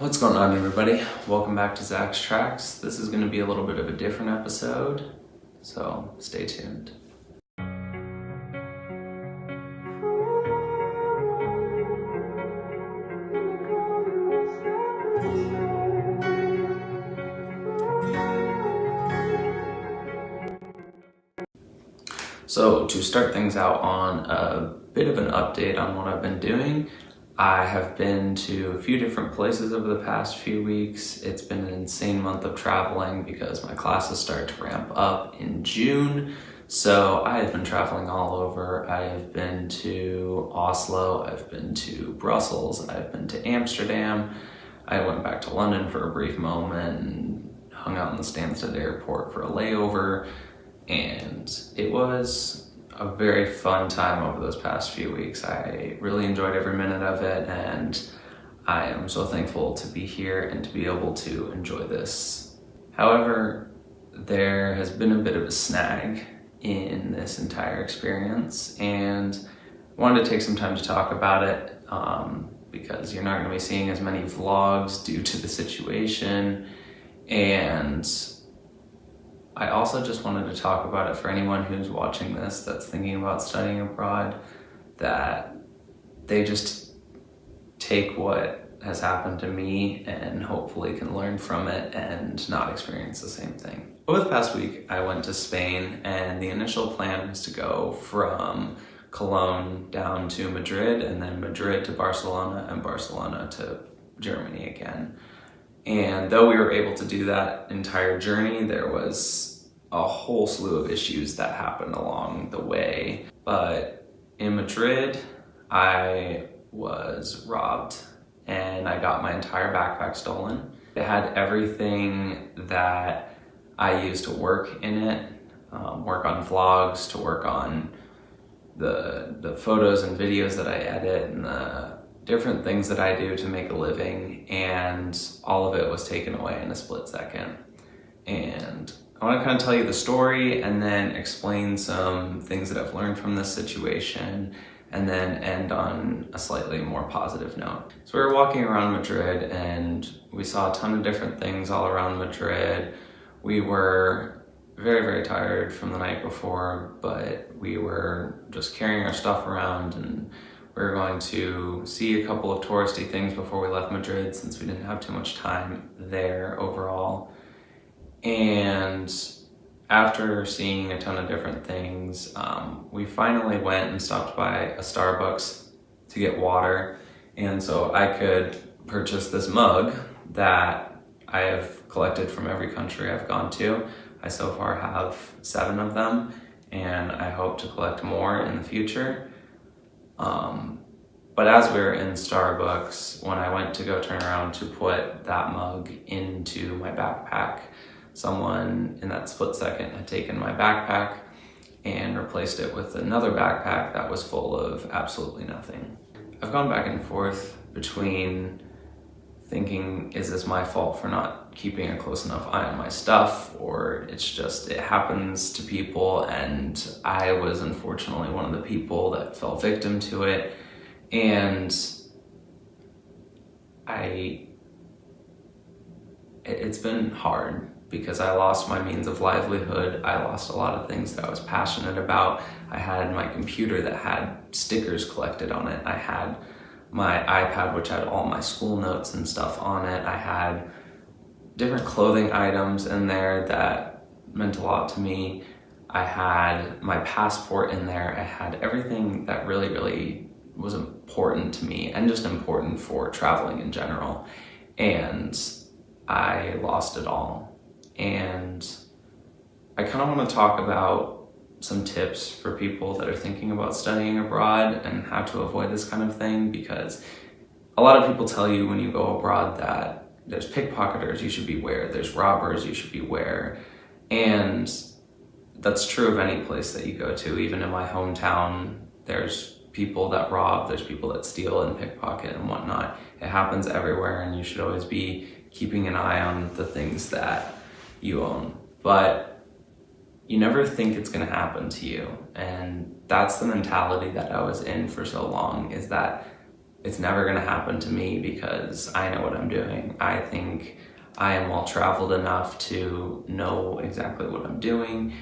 What's going on, everybody? Welcome back to ZACKS.tracks. This is going to be a little bit of a different episode, so stay tuned. So to start things out on a bit of an update on what I've been doing, I have been to a few different places over the past few weeks. It's been an insane month of traveling because my classes start to ramp up in June. So I have been traveling all over. I have been to Oslo, I've been to Brussels, I've been to Amsterdam. I went back to London for a brief moment and hung out in the Stansted airport for a layover. And it was a very fun time over those past few weeks. I really enjoyed every minute of it, and I am so thankful to be here and to be able to enjoy this. However, there has been a bit of a snag in this entire experience, and I wanted to take some time to talk about it because you're not going to be seeing as many vlogs due to the situation, and I also just wanted to talk about it for anyone who's watching this that's thinking about studying abroad, that they just take what has happened to me and hopefully can learn from it and not experience the same thing. Over the past week, I went to Spain, and the initial plan was to go from Cologne down to Madrid, and then Madrid to Barcelona, and Barcelona to Germany again. And though we were able to do that entire journey, there was a whole slew of issues that happened along the way. But in Madrid, I was robbed and I got my entire backpack stolen. It had everything that I used to work in it, work on vlogs, to work on the photos and videos that I edit, and the different things that I do to make a living, and all of it was taken away in a split second. And I want to kind of tell you the story and then explain some things that I've learned from this situation, and then end on a slightly more positive note. So we were walking around Madrid and we saw a ton of different things all around Madrid. We were very, very tired from the night before, but we were just carrying our stuff around, and we were going to see a couple of touristy things before we left Madrid, since we didn't have too much time there overall. And after seeing a ton of different things, we finally went and stopped by a Starbucks to get water. And so I could purchase this mug that I have collected from every country I've gone to. I so far have 7 of them, and I hope to collect more in the future. But as we were in Starbucks, when I went to go turn around to put that mug into my backpack, someone in that split second had taken my backpack and replaced it with another backpack that was full of absolutely nothing. I've gone back and forth between thinking, is this my fault for not keeping a close enough eye on my stuff, or it's just, it happens to people, and I was unfortunately one of the people that fell victim to it. And it's been hard because I lost my means of livelihood. I lost a lot of things that I was passionate about. I had my computer that had stickers collected on it. I had my iPad, which had all my school notes and stuff on it. I had different clothing items in there that meant a lot to me. I had my passport in there. I had everything that really, really was important to me, and just important for traveling in general. And I lost it all. And I kind of want to talk about some tips for people that are thinking about studying abroad and how to avoid this kind of thing, because a lot of people tell you when you go abroad that there's pickpocketers, you should beware, there's robbers, you should beware. And that's true of any place that you go to. Even in my hometown, there's people that rob, there's people that steal and pickpocket and whatnot. It happens everywhere, and you should always be keeping an eye on the things that you own. But you never think it's going to happen to you, and that's the mentality that I was in for so long, is that it's never gonna happen to me because I know what I'm doing. I think I am well traveled enough to know exactly what I'm doing,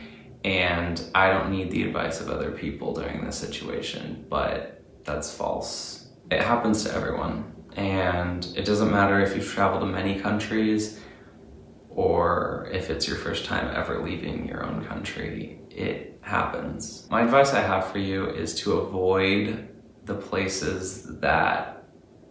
and I don't need the advice of other people during this situation, but that's false. It happens to everyone, and it doesn't matter if you've traveled to many countries or if it's your first time ever leaving your own country. It happens. My advice I have for you is to avoid the places that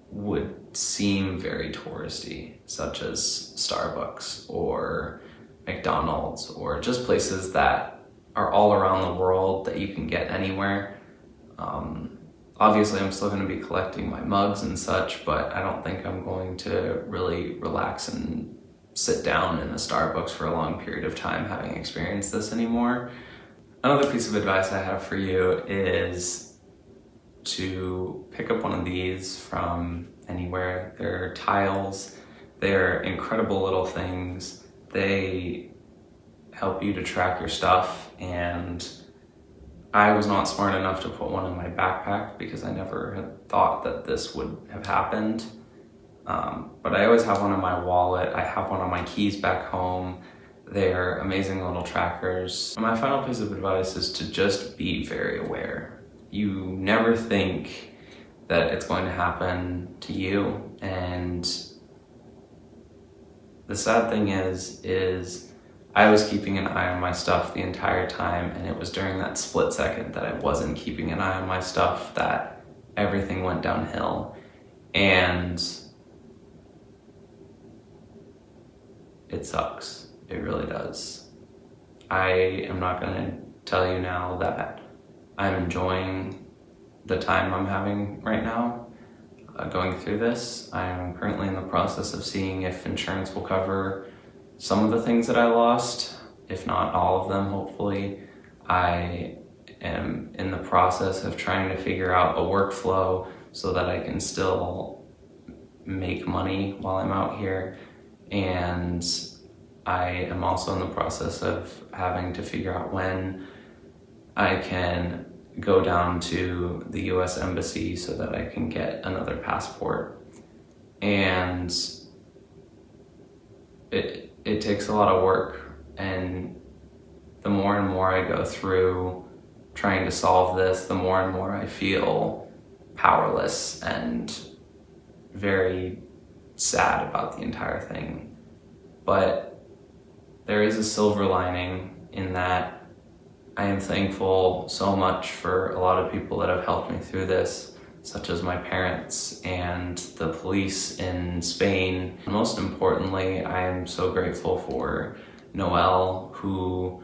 would seem very touristy, such as Starbucks or McDonald's, or just places that are all around the world that you can get anywhere. Obviously, I'm still going to be collecting my mugs and such, but I don't think I'm going to really relax and sit down in a Starbucks for a long period of time having experienced this anymore. Another piece of advice I have for you is to pick up one of these from anywhere. They're tiles. They're incredible little things. They help you to track your stuff, and I was not smart enough to put one in my backpack because I never had thought that this would have happened. But I always have one in my wallet. I have one on my keys back home. They're amazing little trackers. And my final piece of advice is to just be very aware. You never think that it's going to happen to you, and the sad thing is I was keeping an eye on my stuff the entire time, and it was during that split second that I wasn't keeping an eye on my stuff that everything went downhill. And it sucks. It really does. I am not going to tell you now that I'm enjoying the time I'm having right now going through this. I am currently in the process of seeing if insurance will cover some of the things that I lost, if not all of them, hopefully. I am in the process of trying to figure out a workflow so that I can still make money while I'm out here. And I am also in the process of having to figure out when I can go down to the US Embassy so that I can get another passport. And it takes a lot of work, and the more and more I go through trying to solve this, the more and more I feel powerless and very sad about the entire thing. But there is a silver lining in that I am thankful so much for a lot of people that have helped me through this, such as my parents and the police in Spain. Most importantly, I am so grateful for Noel, who,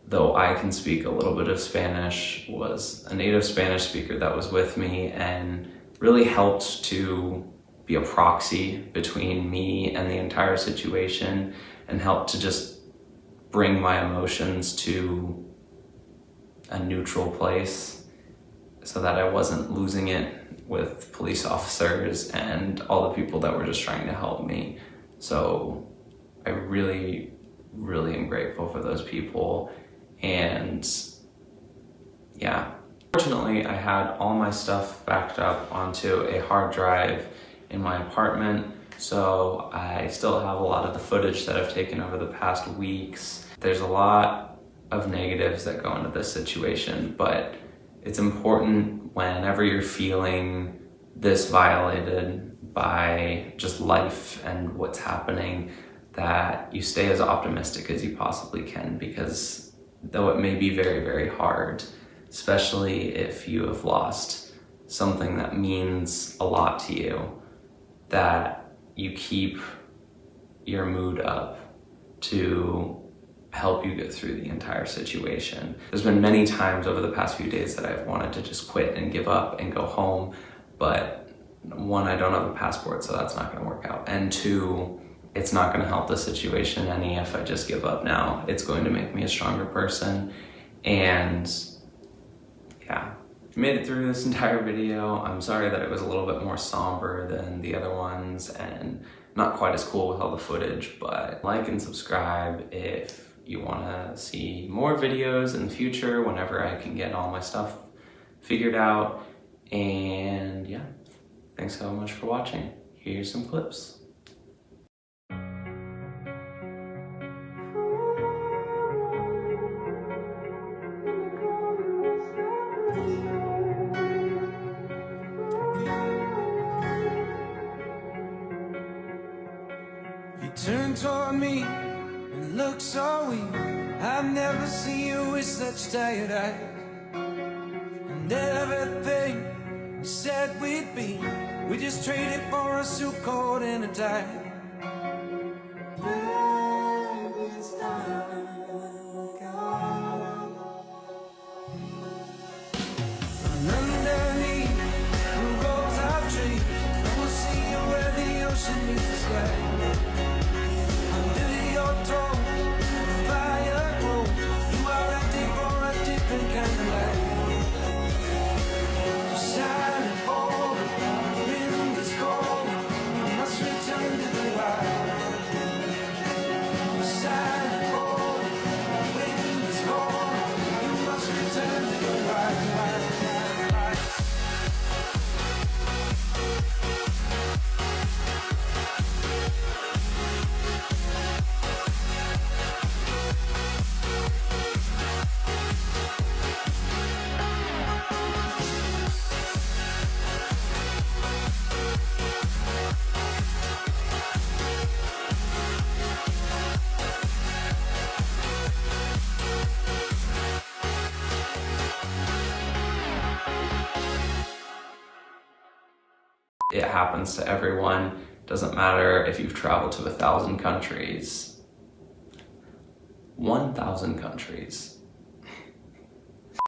though I can speak a little bit of Spanish, was a native Spanish speaker that was with me and really helped to be a proxy between me and the entire situation, and helped to just bring my emotions to a neutral place so that I wasn't losing it with police officers and all the people that were just trying to help me. So I really, really am grateful for those people. And yeah, fortunately I had all my stuff backed up onto a hard drive in my apartment, so I still have a lot of the footage that I've taken over the past weeks. There's a lot of negatives that go into this situation, but it's important whenever you're feeling this violated by just life and what's happening, that you stay as optimistic as you possibly can, because though it may be very, very hard, especially if you have lost something that means a lot to you, that you keep your mood up to help you get through the entire situation. There's been many times over the past few days that I've wanted to just quit and give up and go home, but one, I don't have a passport, so that's not gonna work out. And two, it's not gonna help the situation any if I just give up now. It's going to make me a stronger person. And yeah, I made it through this entire video. I'm sorry that it was a little bit more somber than the other ones and not quite as cool with all the footage, but like and subscribe if you want to see more videos in the future whenever I can get all my stuff figured out. And yeah, Thanks so much for watching. Here's some clips. You turn toward me and look so weak. I've never seen you with such tired eyes. And everything we said we'd be, we just traded for a suit coat and a tie. Baby, it's time to go. And underneath the rose of trees, we'll see you where the ocean meets the sky. Under your toes, the fire grows. You are ready for a different kind of life. Silent for the wind is cold. You must return to the wild. Silent for the wind is cold. You must return to the wild. It happens to everyone. Doesn't matter if you've traveled to 1,000 countries. 1,000 countries.